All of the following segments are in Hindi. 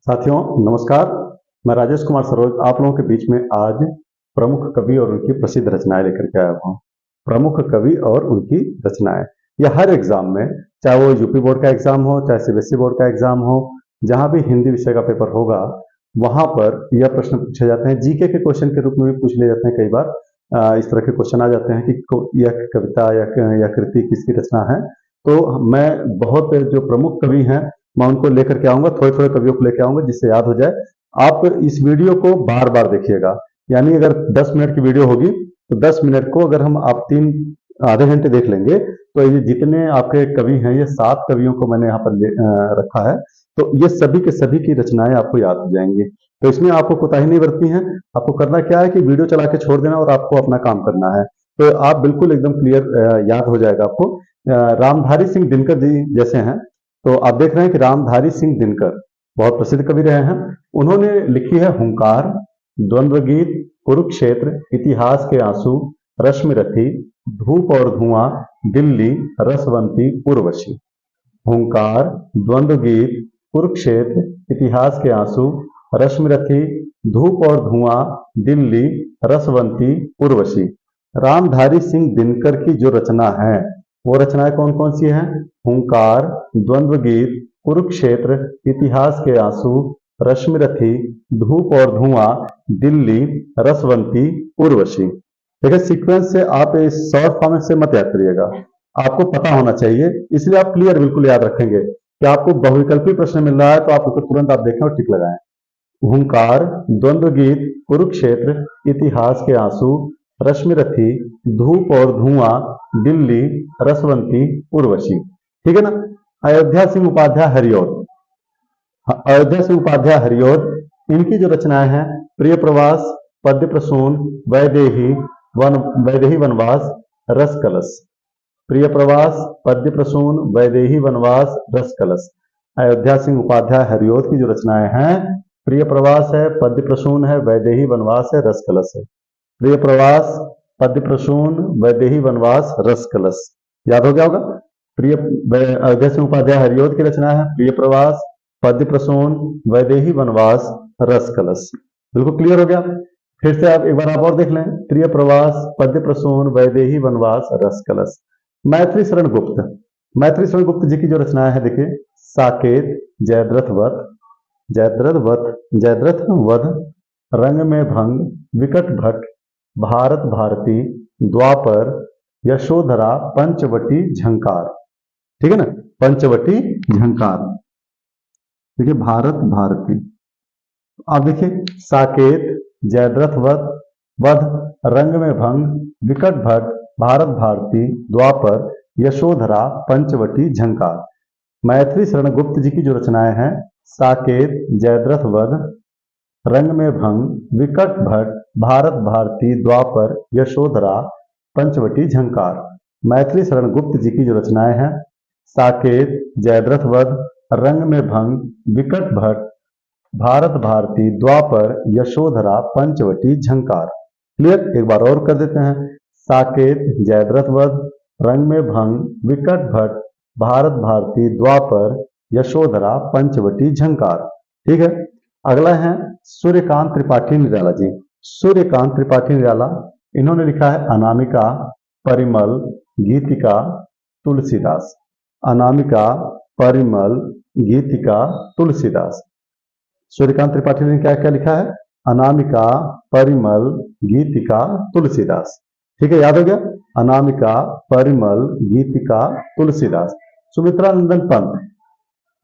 साथियों नमस्कार। मैं राजेश कुमार सरोज आप लोगों के बीच में आज प्रमुख कवि और उनकी प्रसिद्ध रचनाएं लेकर के आया हूँ। प्रमुख कवि और उनकी रचनाएं यह हर एग्जाम में, चाहे वो यूपी बोर्ड का एग्जाम हो, चाहे सीबीएसई बोर्ड का एग्जाम हो, जहां भी हिंदी विषय का पेपर होगा वहां पर यह प्रश्न पूछे जाते हैं। जीके के क्वेश्चन के रूप में भी पूछ लिए जाते हैं। कई बार इस तरह के क्वेश्चन आ जाते हैं कि यह कविता या कृति किसकी रचना है। तो मैं बहुत जो प्रमुख कवि हैं मैं उनको लेकर के आऊंगा, थोड़े थोड़े कवियों को लेकर आऊंगा जिससे याद हो जाए। आप इस वीडियो को बार बार देखिएगा, यानी अगर 10 मिनट की वीडियो होगी तो 10 मिनट को अगर हम आप आधे घंटे देख लेंगे तो ये जितने आपके कवि हैं, ये 7 कवियों को मैंने यहाँ पर रखा है, तो ये सभी के सभी की रचनाएं आपको याद हो जाएंगी। तो इसमें आपको कोताही नहीं बरतनी है। आपको करना क्या है कि वीडियो चला के छोड़ देना और आपको अपना काम करना है, तो आप बिल्कुल एकदम क्लियर याद हो जाएगा आपको। रामधारी सिंह दिनकर जी जैसे हैं, तो आप देख रहे हैं कि रामधारी सिंह दिनकर बहुत प्रसिद्ध कवि रहे हैं। उन्होंने लिखी है हुंकार, द्वंद्व गीत, कुरुक्षेत्र, इतिहास के आंसू, रश्मिरथी, धूप और धुआं, दिल्ली, रसवंती, उर्वशी। हुंकार, द्वंद्व गीत, कुरुक्षेत्र, इतिहास के आंसू, रश्मिरथी, धूप और धुआं, दिल्ली, रसवंती, उर्वशी। रामधारी सिंह दिनकर की जो रचना है वो रचनाएं कौन कौन सी हैं? हुंकार, द्वंद्व गीत, कुरुक्षेत्र, इतिहास के आंसू, रश्मिरथी, धूप और धुआं, दिल्ली, रसवंती, उर्वशी। देखिए सीक्वेंस से आप इस शॉर्ट फॉर्मेट से मत याद करिएगा, आपको पता होना चाहिए, इसलिए आप क्लियर बिल्कुल याद रखेंगे कि आपको बहुविकल्पी प्रश्न मिल रहा है तो आप उसको तुरंत आप देखें और टिक लगाएं। हुंकार, द्वंद्व गीत, कुरुक्षेत्र, इतिहास के आंसू, रश्मिरथी, धूप और धुआं, दिल्ली, रसवंती, उर्वशी। ठीक है ना। अयोध्या सिंह उपाध्याय हरिऔध, अयोध्या सिंह उपाध्याय हरिऔध, इनकी जो रचनाएं हैं प्रिय प्रवास, पद्य प्रसून, वैदेही वनवास, रस कलश। प्रिय प्रवास, पद्य प्रसून, वैदेही वनवास, रस कलश। अयोध्या सिंह उपाध्याय हरिऔध की जो रचनाएं हैं, प्रिय प्रवास है, पद्य प्रसून है, वैदेही वनवास है, रस कलश है। प्रिय प्रवास, पद्य प्रसून, वैदेही वनवास, रस कलश। याद हो गया होगा। अयोध्या सिंह उपाध्याय हरिऔध की रचना है प्रिय प्रवास, पद्य प्रसून, वैदेही वनवास, रस कलश। बिल्कुल क्लियर हो गया। फिर से आप एक बार आप और देख लें, प्रिय प्रवास, पद्य प्रसून, वैदेही वनवास, रस कलश। मैथिली शरण गुप्त, मैथिली शरण गुप्त जी की जो रचना है देखिए, साकेत, जयद्रथ वध, रंग में भंग, विकट भट्ट, भारत भारती, द्वापर, यशोधरा, पंचवटी, झंकार। ठीक है ना, पंचवटी झंकार। देखिए भारत भारती, आप देखिए साकेत, जयद्रथ वध, रंग में भंग, विकट भट्ट, भारत भारती, द्वापर, यशोधरा, पंचवटी, झंकार। मैथिली शरण गुप्त जी की जो रचनाएं हैं, साकेत, जयद्रथ वध, रंग में भंग, विकट भट्ट, भारत भारती, द्वापर, यशोधरा, पंचवटी, झंकार। मैथिली शरण गुप्त जी की जो रचनाएं हैं, साकेत, जयद्रथ वध, रंग में भंग, विकट भट्ट, भारत भारती, द्वापर, यशोधरा, पंचवटी, झंकार। क्लियर, एक बार और कर देते हैं। साकेत, जयद्रथ वध, रंग में भंग, विकट भट्ट, भारत भारती, द्वापर, यशोधरा, पंचवटी, झंकार। ठीक है। अगला है सूर्यकांत त्रिपाठी निराला जी। सूर्यकांत त्रिपाठी निराला, इन्होंने लिखा है अनामिका, परिमल, गीतिका, तुलसीदास। अनामिका, परिमल, गीतिका, तुलसीदास। सूर्यकांत त्रिपाठी ने क्या क्या लिखा है? अनामिका, परिमल, गीतिका, तुलसीदास। ठीक है, याद हो गया। अनामिका, परिमल, गीतिका, तुलसीदास। सुमित्रानंदन पंत,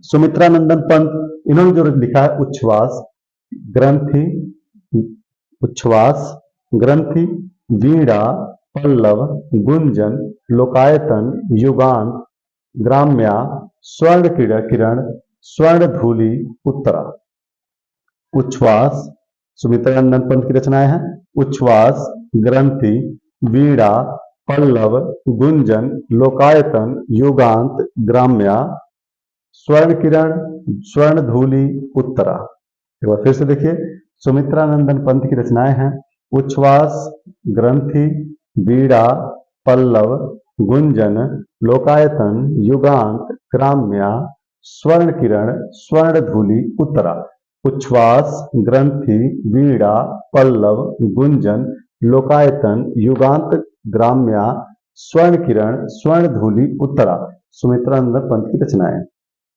सुमित्रानंदन पंत, इन्होंने जो लिखा है उच्छ्वास, ग्रंथि, उच्छ्वास, ग्रंथि, वीणा, पल्लव, गुंजन, लोकायतन, युगांत, ग्राम्या, स्वर्ण किरण, स्वर्ण धूलि, उत्तरा। उच्छ्वास, सुमित्रानंदन पंत की रचनाएं हैं। उच्छ्वास, ग्रंथि, वीणा, पल्लव, गुंजन, लोकायतन, युगांत, ग्राम्या, स्वर्ण किरण, स्वर्ण धूलि, उत्तरा। एक बार फिर से देखिए, सुमित्रानंदन पंत की रचनाएं हैं उच्छ्वास, ग्रंथि, वीणा, पल्लव, गुंजन, लोकायतन, युगांत, ग्राम्या, स्वर्ण किरण, स्वर्ण धूलि, उत्तरा। उच्छ्वास, ग्रंथि, वीणा, पल्लव, गुंजन, लोकायतन, युगांत, ग्राम्या, स्वर्ण किरण, स्वर्ण धूलि, उत्तरा। सुमित्रानंद पंत की रचनाएं।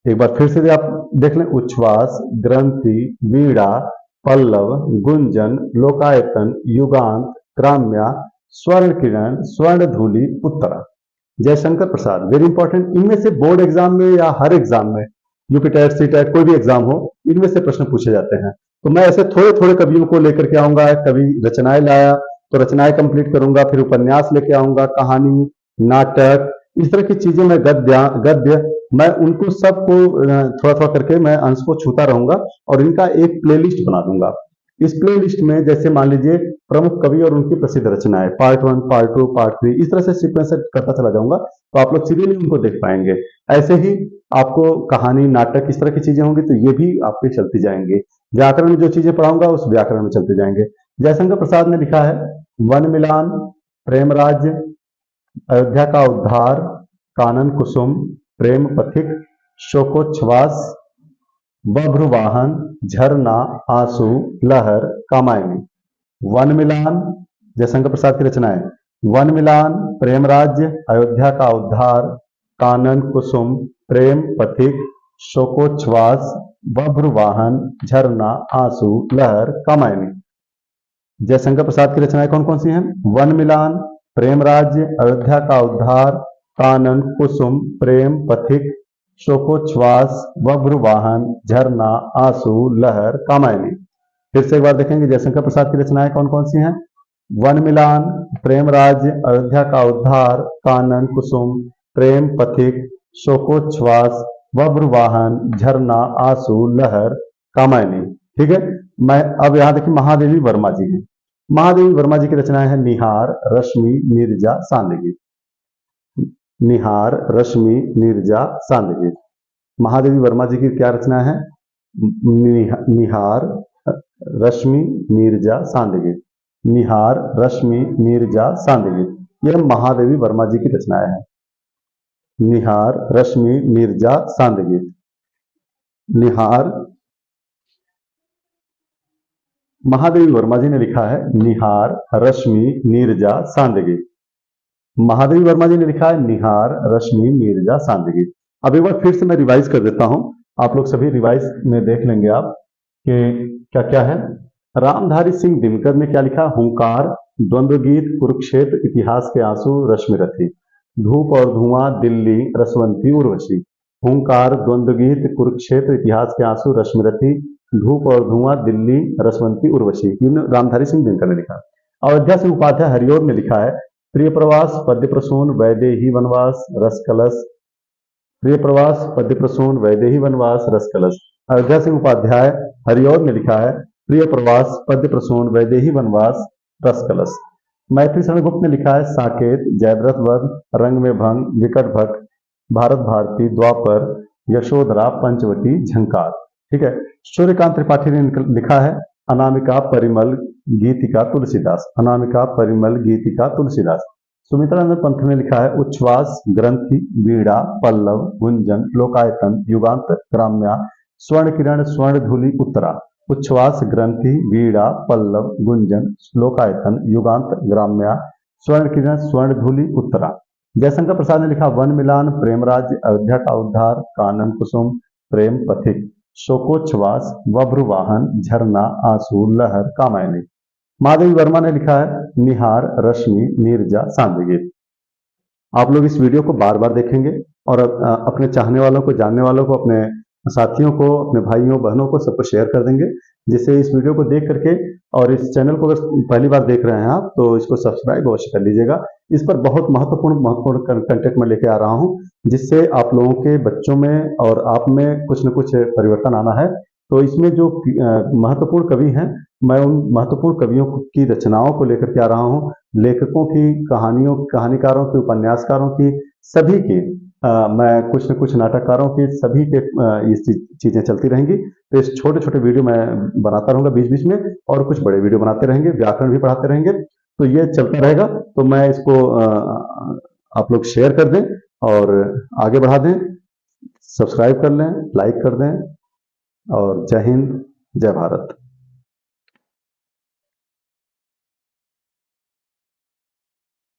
एक बार फिर से आप देख लें, उच्छ्वास, ग्रंथि, वीणा, पल्लव, गुंजन, लोकायतन, युगांत, ग्राम्या, स्वर्ण किरण, स्वर्ण धूलि, उत्तरा। Jaishankar Prasad, very important. इनमें से बोर्ड एग्जाम में या हर एग्जाम में, यूपीटेट, सीटेट, कोई भी एग्जाम हो, इनमें से प्रश्न पूछे जाते हैं। तो मैं ऐसे थोड़े थोड़े कवियों को लेकर के आऊंगा। कवि रचनाएं लाया तो रचनाएं कंप्लीट करूंगा, फिर उपन्यास लेके आऊंगा, कहानी, नाटक, इस तरह की चीजें, मैं गद्य, मैं उनको सबको थोड़ा थोड़ा करके मैं अंश को छूता रहूंगा और इनका एक प्लेलिस्ट बना दूंगा। इस प्लेलिस्ट में जैसे मान लीजिए प्रमुख कवि और उनकी प्रसिद्ध रचनाएं, पार्ट 1, पार्ट 2, पार्ट 3, इस तरह से सीक्वेंस करता चला जाऊंगा, तो आप लोग सीरियली उनको देख पाएंगे। ऐसे ही आपको कहानी, नाटक, इस तरह की चीजें होंगी तो ये भी आपके चलती जाएंगे। व्याकरण में जो चीजें पढ़ाऊंगा उस व्याकरण में चलते जाएंगे। जयशंकर प्रसाद ने लिखा है, वन मिलान, प्रेम राज्य, अयोध्या का उद्धार, कानन कुसुम, प्रेम पथिक, शोकोच्छ्वास, बभ्रुवाहन, झरना, आंसू, लहर, कामायनी। वन मिलान, जयशंकर प्रसाद की रचना है। वन मिलान, प्रेम राज्य, अयोध्या का उद्धार, कानन कुसुम, प्रेम पथिक, शोकोच्छ्वास, बभ्रुवाहन, झरना, आंसू, लहर, कामायनी। जयशंकर प्रसाद की रचनाएं कौन कौन सी हैं? वन मिलान, प्रेम राज्य, अयोध्या का उद्धार, कानन कुसुम, प्रेम पथिक, शोकोच्छ्वास, बभ्रुवाहन, झरना, आंसू, लहर, कामायनी। फिर से एक बार देखेंगे जयशंकर प्रसाद की रचनाएं कौन कौन सी हैं। वन मिलान, प्रेम राज्य, अयोध्या का उद्धार, कानन कुसुम, प्रेम पथिक, शोकोच्छ्वास, बभ्रुवाहन, झरना, आंसू, लहर, कामायनी। ठीक है। मैं अब यहां देखिए महादेवी वर्मा जी हैं। महादेवी वर्मा जी की रचनाएं हैं निहार, रश्मि, नीरजा, सांदगी। निहार, रश्मि, नीरजा, सांदगी। महादेवी वर्मा जी की क्या रचना है? निहार, रश्मि, नीरजा, सांदगी। निहार, रश्मि, नीरजा, सांदगी, यह महादेवी वर्मा जी की रचनाएं हैं। निहार, रश्मि, नीरजा, सांदगी। निहार, महादेवी वर्मा जी ने लिखा है निहार, रश्मि, नीरजा, सांदगी। महादेवी वर्मा जी ने लिखा है निहार, रश्मि, नीरजा, सांदगी। अब एक बार फिर से मैं रिवाइज कर देता हूं, आप लोग सभी रिवाइज में देख लेंगे आप कि क्या क्या है। रामधारी सिंह दिनकर ने क्या लिखा? हुंकार, द्वंद्व गीत, कुरुक्षेत्र, इतिहास के आंसू, रश्मिरथी। धूप और धुआं, दिल्ली, रसवंती, उर्वशी। हुंकार, द्वंद्व गीत, कुरुक्षेत्र, इतिहास के आंसू, रश्मिरथी, धूप और धुआं, दिल्ली, रसवंती, उर्वशी। इन रामधारी सिंह दिनकर ने लिखा। अयोध्या सिंह उपाध्याय हरिओर ने लिखा है प्रिय प्रवास, पद्य प्रसून, वैदेही वनवास, रस कलश। प्रिय प्रवास, पद्य प्रसून, वैदेही वनवास, रस कलश। अयोध्या सिंह उपाध्याय हरिओर ने लिखा है प्रिय प्रवास, पद्य प्रसून, वैदेही वनवास, रस कलश। मैथिली शरण गुप्त ने लिखा है साकेत, जयद्रथ वध, रंग में भंग, विकट भट्ट, भारत भारती, द्वापर, यशोधरा, पंचवटी, झंकार। ठीक है। सूर्यकांत त्रिपाठी ने लिखा है अनामिका, परिमल, गीतिका, तुलसीदास। अनामिका, परिमल, गीतिका, तुलसीदास। सुमित्रानंद पंत ने लिखा है उच्छ्वास, ग्रंथि, वीणा, पल्लव, गुंजन, लोकायतन, युगांत, ग्राम्या, स्वर्ण किरण, स्वर्ण धूलि, उत्तरा। उच्छ्वास, ग्रंथि, वीणा, पल्लव, गुंजन, लोकायतन, युगांत, ग्राम्या, स्वर्ण किरण, स्वर्ण धूलि, उत्तरा। जयशंकर प्रसाद ने लिखा वन मिलान, प्रेम राज्य, अयोध्या का उद्धार, कानन कुसुम, प्रेम पथिक, शोकोच्छ्वास, बभ्रुवाहन, झरना, आंसू, लहर, कामायनी। महादेवी वर्मा ने लिखा है निहार, रश्मि, नीरजा, सांदगी। आप लोग इस वीडियो को बार बार देखेंगे और अपने चाहने वालों को, जानने वालों को, अपने साथियों को, अपने भाइयों बहनों को सबको शेयर कर देंगे, जिससे इस वीडियो को देख करके, और इस चैनल को अगर पहली बार देख रहे हैं आप तो इसको सब्सक्राइब अवश्य कर लीजिएगा। इस पर बहुत महत्वपूर्ण कंटेंट मैं लेके आ रहा हूं, जिससे आप लोगों के बच्चों में और आप में कुछ न कुछ परिवर्तन आना है। तो इसमें जो महत्वपूर्ण कवि हैं, मैं उन महत्वपूर्ण कवियों की रचनाओं को लेकर के आ रहा हूं, लेखकों की कहानियों, कहानीकारों की, उपन्यासकारों की, सभी की, मैं कुछ न कुछ नाटककारों की, सभी के ये चीजें चलती रहेंगी। तो इस छोटे छोटे वीडियो मैं बनाता रहूंगा बीच बीच में, और कुछ बड़े वीडियो बनाते रहेंगे, व्याकरण भी पढ़ाते रहेंगे। तो ये चलता रहेगा। तो मैं इसको आप लोग शेयर कर दें और आगे बढ़ा दें, सब्सक्राइब कर लें, लाइक कर दें, और जय हिंद, जय भारत।